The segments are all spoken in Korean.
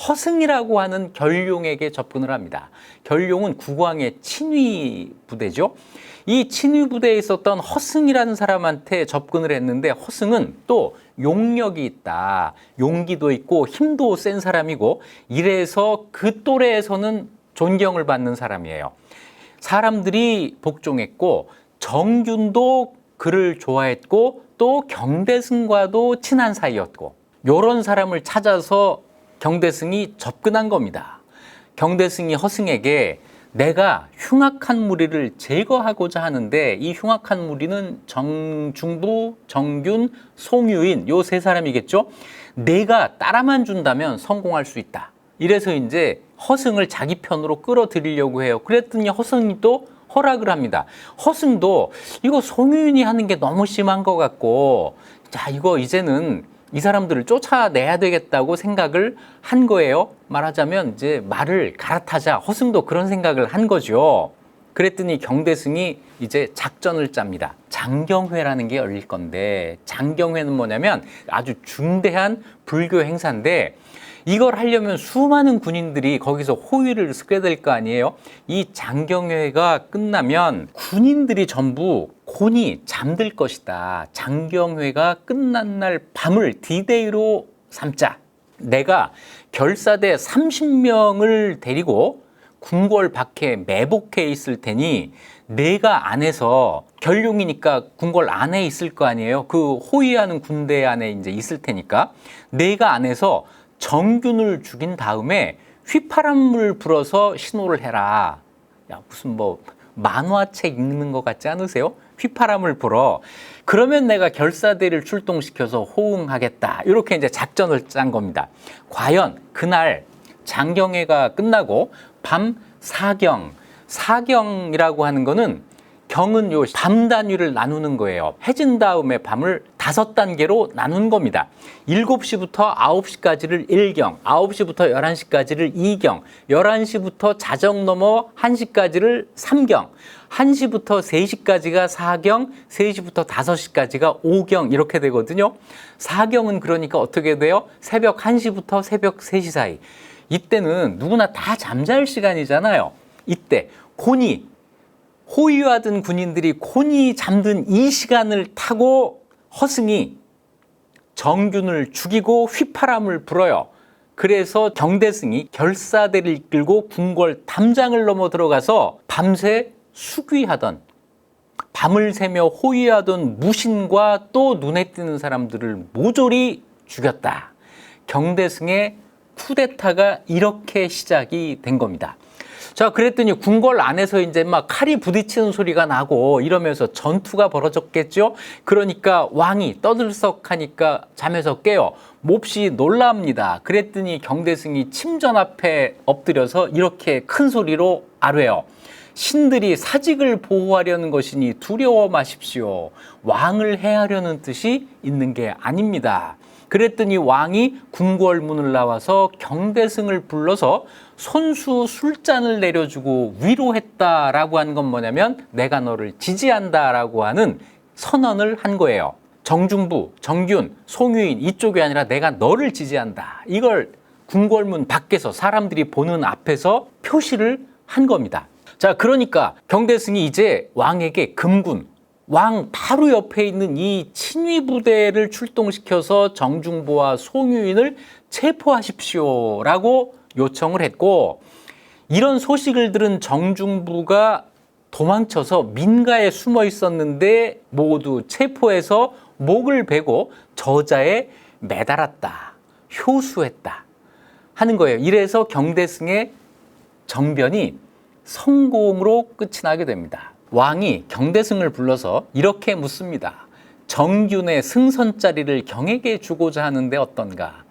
허승이라고 하는 결룡에게 접근을 합니다. 결룡은 국왕의 친위 부대죠. 이 친위 부대에 있었던 허승이라는 사람한테 접근을 했는데 허승은 또 용력이 있다. 용기도 있고 힘도 센 사람이고 이래서 그 또래에서는 존경을 받는 사람이에요. 사람들이 복종했고 정균도 그를 좋아했고 또 경대승과도 친한 사이였고 이런 사람을 찾아서 경대승이 접근한 겁니다. 경대승이 허승에게 내가 흉악한 무리를 제거하고자 하는데 이 흉악한 무리는 정중부, 정균, 송유인 요 세 사람이겠죠. 내가 따라만 준다면 성공할 수 있다. 이래서 이제 허승을 자기 편으로 끌어들이려고 해요. 그랬더니 허승이 또 허락을 합니다. 허승도 이거 송유인이 하는 게 너무 심한 것 같고 자 이거 이제는 이 사람들을 쫓아내야 되겠다고 생각을 한 거예요. 말하자면 이제 말을 갈아타자 허승도 그런 생각을 한 거죠. 그랬더니 경대승이 이제 작전을 짭니다. 장경회라는 게 열릴 건데 장경회는 뭐냐면 아주 중대한 불교 행사인데 이걸 하려면 수많은 군인들이 거기서 호위를 쓰게 될 거 아니에요. 이 장경회가 끝나면 군인들이 전부 곤히 잠들 것이다. 장경회가 끝난 날 밤을 디데이로 삼자. 내가 결사대 30명을 데리고 궁궐 밖에 매복해 있을 테니 내가 안에서 결룡이니까 궁궐 안에 있을 거 아니에요. 그 호위하는 군대 안에 이제 있을 테니까 내가 안에서 정균을 죽인 다음에 휘파람을 불어서 신호를 해라. 야, 무슨 뭐 만화책 읽는 것 같지 않으세요? 휘파람을 불어. 그러면 내가 결사대를 출동시켜서 호응하겠다. 이렇게 이제 작전을 짠 겁니다. 과연 그날 장경회가 끝나고 밤 사경이라고 하는 거는 경은 요 밤 단위를 나누는 거예요. 해진 다음에 밤을 5단계로 나눈 겁니다. 7시부터 9시까지를 1경, 9시부터 11시까지를 2경, 11시부터 자정 넘어 1시까지를 3경, 1시부터 3시까지가 4경, 3시부터 5시까지가 5경 이렇게 되거든요. 4경은 그러니까 어떻게 돼요? 새벽 1시부터 새벽 3시 사이. 이때는 누구나 다 잠잘 시간이잖아요. 이때 곤히 호위하던 군인들이 곤히 잠든 이 시간을 타고 허승이 정균을 죽이고 휘파람을 불어요. 그래서 경대승이 결사대를 이끌고 궁궐 담장을 넘어 들어가서 밤새 수귀하던 밤을 새며 호위하던 무신과 또 눈에 띄는 사람들을 모조리 죽였다. 경대승의 쿠데타가 이렇게 시작이 된 겁니다. 자, 그랬더니 궁궐 안에서 이제 막 칼이 부딪히는 소리가 나고 이러면서 전투가 벌어졌겠죠. 그러니까 왕이 떠들썩하니까 잠에서 깨어 몹시 놀랍니다. 그랬더니 경대승이 침전 앞에 엎드려서 이렇게 큰 소리로 아뢰어. 신들이 사직을 보호하려는 것이니 두려워 마십시오. 왕을 해하려는 뜻이 있는 게 아닙니다. 그랬더니 왕이 궁궐문을 나와서 경대승을 불러서 손수 술잔을 내려주고 위로했다라고 하는 건 뭐냐면 내가 너를 지지한다라고 하는 선언을 한 거예요. 정중부, 정균, 송유인 이쪽이 아니라 내가 너를 지지한다. 이걸 궁궐문 밖에서 사람들이 보는 앞에서 표시를 한 겁니다. 자, 그러니까 경대승이 이제 왕에게 금군, 왕 바로 옆에 있는 이 친위 부대를 출동시켜서 정중부와 송유인을 체포하십시오라고 요청을 했고 이런 소식을 들은 정중부가 도망쳐서 민가에 숨어 있었는데 모두 체포해서 목을 베고 저자에 매달았다. 효수했다. 하는 거예요. 이래서 경대승의 정변이 성공으로 끝이 나게 됩니다. 왕이 경대승을 불러서 이렇게 묻습니다. 정균의 승선자리를 경에게 주고자 하는데 어떤가?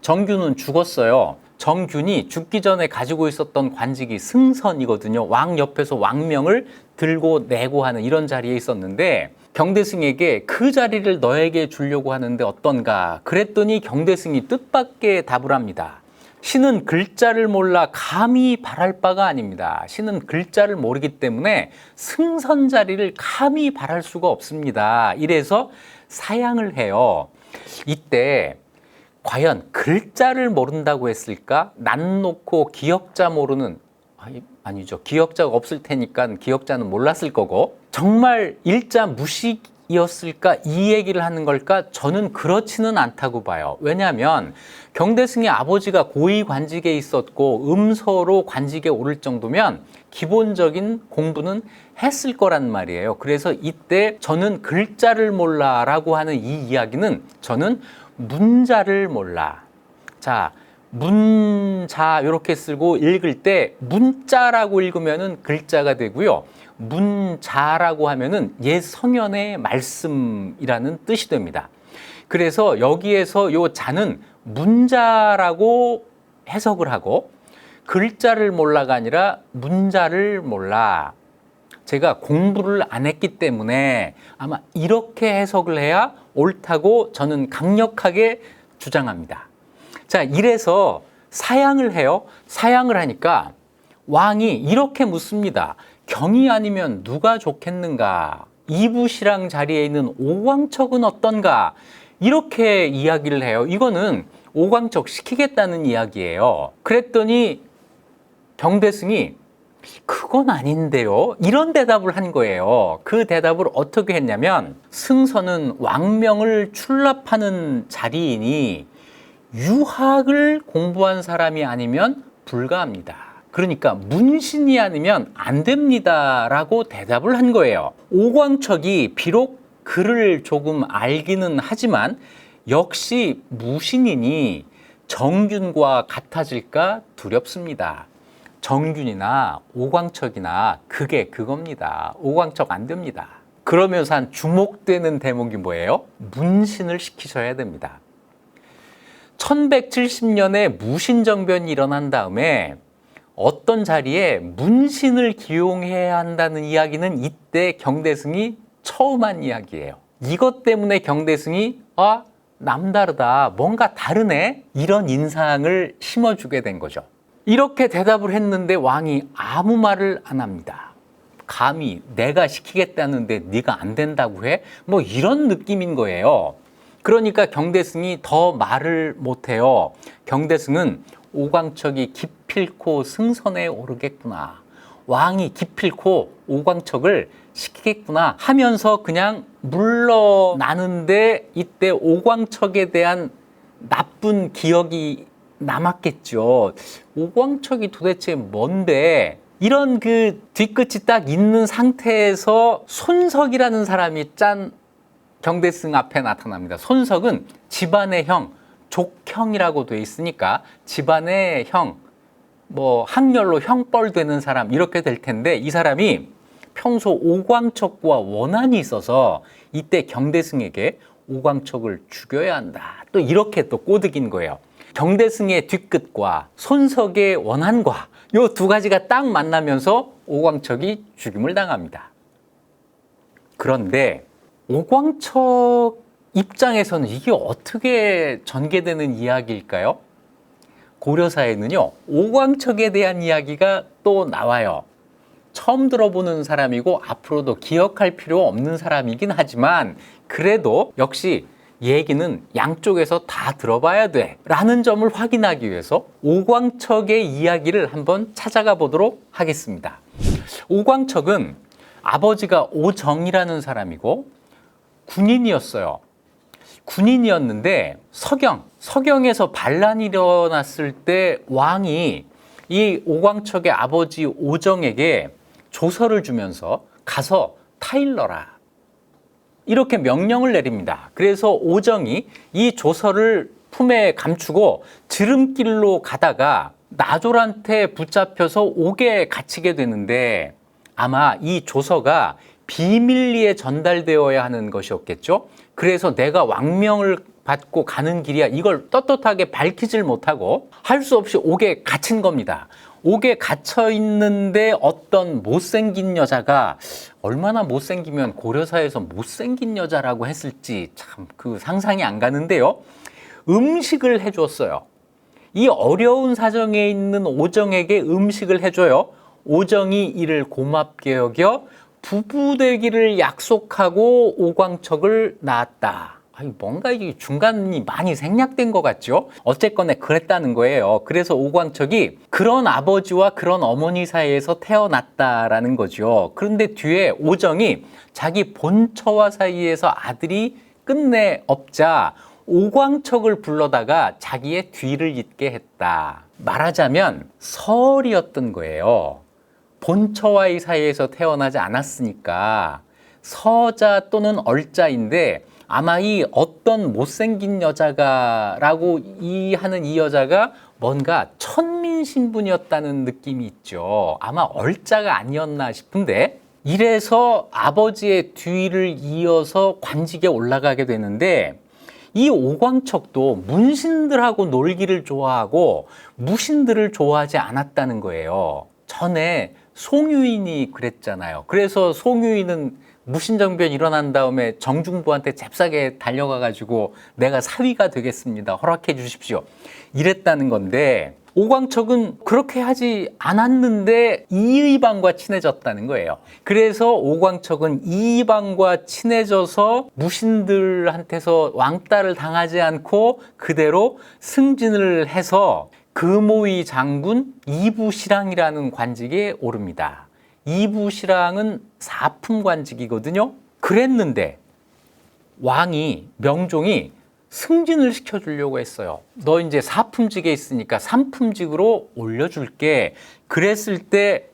정균은 죽었어요. 정균이 죽기 전에 가지고 있었던 관직이 승선이거든요. 왕 옆에서 왕명을 들고 내고 하는 이런 자리에 있었는데 경대승에게 그 자리를 너에게 주려고 하는데 어떤가? 그랬더니 경대승이 뜻밖의 답을 합니다. 신은 글자를 몰라 감히 바랄 바가 아닙니다. 신은 글자를 모르기 때문에 승선 자리를 감히 바랄 수가 없습니다. 이래서 사양을 해요. 이때 과연 글자를 모른다고 했을까? 난 놓고 기역자 모르는, 아니죠. 기역자가 없을 테니까 기역자는 몰랐을 거고, 정말 일자 무식이었을까? 이 얘기를 하는 걸까? 저는 그렇지는 않다고 봐요. 왜냐하면 경대승의 아버지가 고위 관직에 있었고 음서로 관직에 오를 정도면 기본적인 공부는 했을 거란 말이에요. 그래서 이때 저는 글자를 몰라라고 하는 이 이야기는 저는 문자를 몰라. 자, 문자 이렇게 쓰고 읽을 때 문자라고 읽으면은 글자가 되고요. 문자라고 하면은 옛 성현의 말씀이라는 뜻이 됩니다. 그래서 여기에서 요 자는 문자라고 해석을 하고 글자를 몰라가 아니라 문자를 몰라. 제가 공부를 안 했기 때문에 아마 이렇게 해석을 해야 옳다고 저는 강력하게 주장합니다. 자, 이래서 사양을 해요. 사양을 하니까 왕이 이렇게 묻습니다. 경이 아니면 누가 좋겠는가? 이부시랑 자리에 있는 오광척은 어떤가? 이렇게 이야기를 해요. 이거는 오광척 시키겠다는 이야기예요. 그랬더니 경대승이 그건 아닌데요. 이런 대답을 한 거예요. 그 대답을 어떻게 했냐면 승선은 왕명을 출납하는 자리이니 유학을 공부한 사람이 아니면 불가합니다. 그러니까 문신이 아니면 안 됩니다 라고 대답을 한 거예요. 오광척이 비록 글을 조금 알기는 하지만 역시 무신이니 정균과 같아질까 두렵습니다. 정균이나 오광척이나 그게 그겁니다. 오광척 안 됩니다. 그러면서 한 주목되는 대목이 뭐예요? 문신을 시키셔야 됩니다. 1170년에 무신정변이 일어난 다음에 어떤 자리에 문신을 기용해야 한다는 이야기는 이때 경대승이 처음 한 이야기예요. 이것 때문에 경대승이 남다르다, 뭔가 다르네, 이런 인상을 심어주게 된 거죠. 이렇게 대답을 했는데 왕이 아무 말을 안 합니다. 감히 내가 시키겠다는데 네가 안 된다고 해? 뭐 이런 느낌인 거예요. 그러니까 경대승이 더 말을 못해요. 경대승은 오광척이 기필코 승선에 오르겠구나, 왕이 기필코 오광척을 시키겠구나 하면서 그냥 물러나는데 이때 오광척에 대한 나쁜 기억이 남았겠죠. 오광척이 도대체 뭔데? 이런 그 뒤끝이 딱 있는 상태에서 손석이라는 사람이 경대승 앞에 나타납니다. 손석은 집안의 형, 족형이라고 돼 있으니까 집안의 형, 뭐 학렬로 형벌 되는 사람 이렇게 될 텐데, 이 사람이 평소 오광척과 원한이 있어서 이때 경대승에게 오광척을 죽여야 한다, 또 이렇게 또 꼬드긴 거예요. 경대승의 뒤끝과 손석의 원한과 요 두 가지가 딱 만나면서 오광척이 죽임을 당합니다. 그런데 오광척 입장에서는 이게 어떻게 전개되는 이야기일까요? 고려사에는요, 오광척에 대한 이야기가 또 나와요. 처음 들어보는 사람이고 앞으로도 기억할 필요 없는 사람이긴 하지만 그래도 역시 얘기는 양쪽에서 다 들어봐야 돼 라는 점을 확인하기 위해서 오광척의 이야기를 한번 찾아가 보도록 하겠습니다. 오광척은 아버지가 오정이라는 사람이고 군인이었어요. 군인이었는데 서경에서 반란이 일어났을 때 왕이 이 오광척의 아버지 오정에게 조서를 주면서 가서 타일러라, 이렇게 명령을 내립니다. 그래서 오정이 이 조서를 품에 감추고 지름길로 가다가 나졸한테 붙잡혀서 옥에 갇히게 되는데 아마 이 조서가 비밀리에 전달되어야 하는 것이었겠죠. 그래서 내가 왕명을 받고 가는 길이야, 이걸 떳떳하게 밝히질 못하고 할 수 없이 옥에 갇힌 겁니다. 옥에 갇혀 있는데 어떤 못생긴 여자가, 얼마나 못생기면 고려사에서 못생긴 여자라고 했을지 참 그 상상이 안 가는데요, 음식을 해줬어요. 이 어려운 사정에 있는 오정에게 음식을 해줘요. 오정이 이를 고맙게 여겨 부부 되기를 약속하고 오광척을 낳았다. 아니, 뭔가 이게 중간이 많이 생략된 것 같죠? 어쨌거나 그랬다는 거예요. 그래서 오광척이 그런 아버지와 그런 어머니 사이에서 태어났다라는 거죠. 그런데 뒤에 오정이 자기 본처와 사이에서 아들이 끝내 없자 오광척을 불러다가 자기의 뒤를 잇게 했다. 말하자면 설이었던 거예요. 본처와의 사이에서 태어나지 않았으니까 서자 또는 얼자인데 아마 이 어떤 못생긴 여자가라고 하는 이 여자가 뭔가 천민 신분이었다는 느낌이 있죠. 아마 얼자가 아니었나 싶은데 이래서 아버지의 뒤를 이어서 관직에 올라가게 되는데 이 오광척도 문신들하고 놀기를 좋아하고 무신들을 좋아하지 않았다는 거예요. 전에 송유인이 그랬잖아요. 그래서 송유인은 무신정변 일어난 다음에 정중부한테 잽싸게 달려가가지고 내가 사위가 되겠습니다. 허락해 주십시오. 이랬다는 건데 오광척은 그렇게 하지 않았는데 이의방과 친해졌다는 거예요. 그래서 오광척은 이의방과 친해져서 무신들한테서 왕따를 당하지 않고 그대로 승진을 해서 금오이 장군 이부시랑이라는 관직에 오릅니다. 이부시랑은 사품관직이거든요. 그랬는데 왕이 명종이 승진을 시켜주려고 했어요. 너 이제 사품직에 있으니까 삼품직으로 올려줄게. 그랬을 때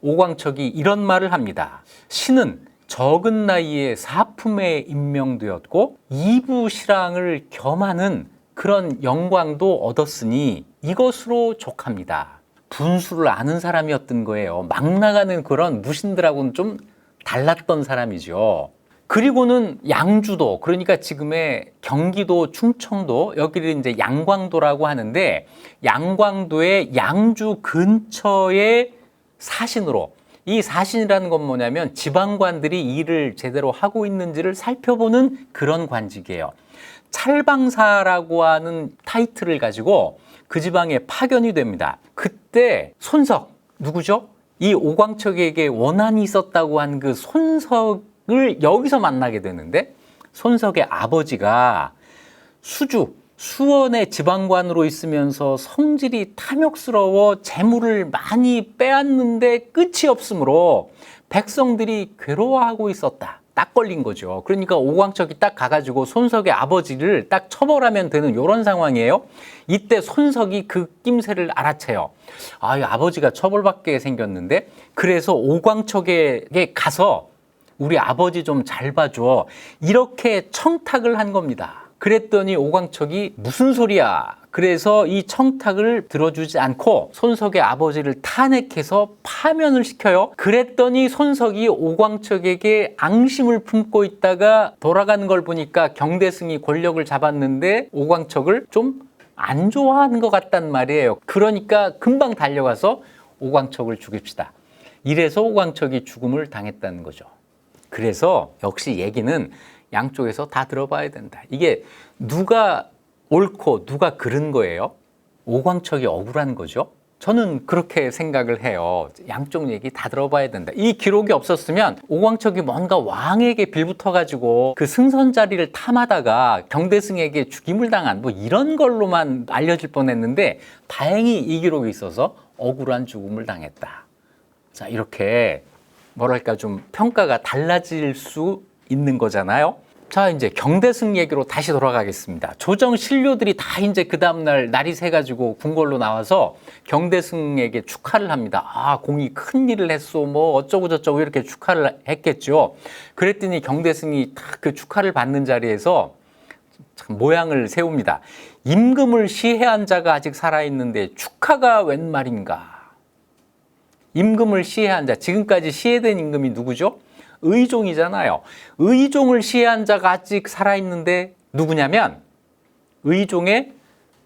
오광척이 이런 말을 합니다. 신은 적은 나이에 사품에 임명되었고 이부시랑을 겸하는 그런 영광도 얻었으니 이것으로 족합니다. 분수를 아는 사람이었던 거예요. 막 나가는 그런 무신들하고는 좀 달랐던 사람이죠. 그리고는 양주도, 그러니까 지금의 경기도, 충청도, 여기를 이제 양광도라고 하는데 양광도의 양주 근처의 사신으로, 이 사신이라는 건 뭐냐면 지방관들이 일을 제대로 하고 있는지를 살펴보는 그런 관직이에요. 찰방사라고 하는 타이틀을 가지고 그 지방에 파견이 됩니다. 그때 손석, 누구죠? 이 오광척에게 원한이 있었다고 한 그 손석을 여기서 만나게 되는데 손석의 아버지가 수원의 지방관으로 있으면서 성질이 탐욕스러워 재물을 많이 빼앗는데 끝이 없으므로 백성들이 괴로워하고 있었다. 딱 걸린 거죠. 그러니까 오광척이 딱 가가지고 손석의 아버지를 딱 처벌하면 되는 이런 상황이에요. 이때 손석이 그 낌새를 알아채요. 아, 이 아버지가 처벌받게 생겼는데 그래서 오광척에게 가서 우리 아버지 좀 잘 봐줘. 이렇게 청탁을 한 겁니다. 그랬더니 오광척이 무슨 소리야. 그래서 이 청탁을 들어주지 않고 손석의 아버지를 탄핵해서 파면을 시켜요. 그랬더니 손석이 오광척에게 앙심을 품고 있다가 돌아가는 걸 보니까 경대승이 권력을 잡았는데 오광척을 좀 안 좋아하는 것 같단 말이에요. 그러니까 금방 달려가서 오광척을 죽입시다. 이래서 오광척이 죽음을 당했다는 거죠. 그래서 역시 얘기는 양쪽에서 다 들어봐야 된다. 이게 누가 옳고 누가 그른 거예요? 오광척이 억울한 거죠. 저는 그렇게 생각을 해요. 양쪽 얘기 다 들어봐야 된다. 이 기록이 없었으면 오광척이 뭔가 왕에게 빌붙어가지고 그 승선 자리를 탐하다가 경대승에게 죽임을 당한 뭐 이런 걸로만 알려질 뻔했는데 다행히 이 기록이 있어서 억울한 죽음을 당했다. 자, 이렇게 뭐랄까 좀 평가가 달라질 수 있는 거잖아요. 자, 이제 경대승 얘기로 다시 돌아가겠습니다. 조정 신료들이 다 이제 그 다음날 날이 새가지고 궁궐로 나와서 경대승에게 축하를 합니다. 아, 공이 큰 일을 했어. 뭐 어쩌고 저쩌고 이렇게 축하를 했겠죠. 그랬더니 경대승이 딱 그 축하를 받는 자리에서 참 모양을 세웁니다. 임금을 시해한 자가 아직 살아있는데 축하가 웬 말인가. 임금을 시해한 자, 지금까지 시해된 임금이 누구죠? 의종이잖아요. 의종을 시해한 자가 아직 살아있는데 누구냐면 의종의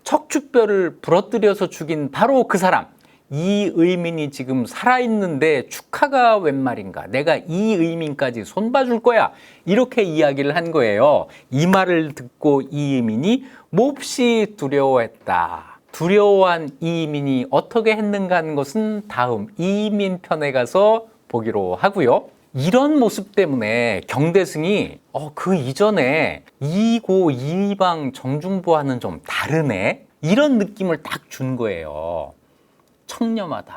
척추뼈를 부러뜨려서 죽인 바로 그 사람. 이의민이 지금 살아있는데 축하가 웬 말인가. 내가 이의민까지 손봐줄 거야. 이렇게 이야기를 한 거예요. 이 말을 듣고 이의민이 몹시 두려워했다. 두려워한 이의민이 어떻게 했는가 하는 것은 다음 이의민 편에 가서 보기로 하고요. 이런 모습 때문에 경대승이 그 이전에 이고 이방 정중부와는 좀 다르네, 이런 느낌을 딱 준 거예요. 청렴하다,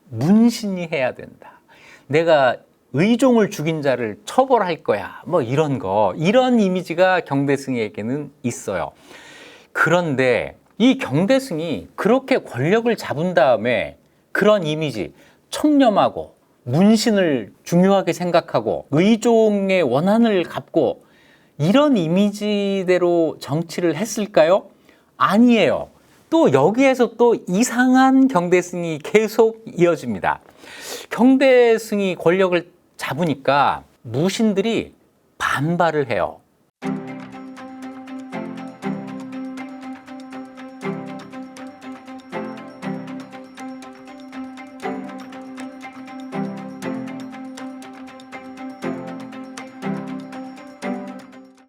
문신이 해야 된다, 내가 의종을 죽인 자를 처벌할 거야, 뭐 이런 거, 이런 이미지가 경대승에게는 있어요. 그런데 이 경대승이 그렇게 권력을 잡은 다음에 그런 이미지, 청렴하고 문신을 중요하게 생각하고 의종의 원한을 갚고 이런 이미지대로 정치를 했을까요? 아니에요. 또 여기에서 또 이상한 경대승이 계속 이어집니다. 경대승이 권력을 잡으니까 무신들이 반발을 해요.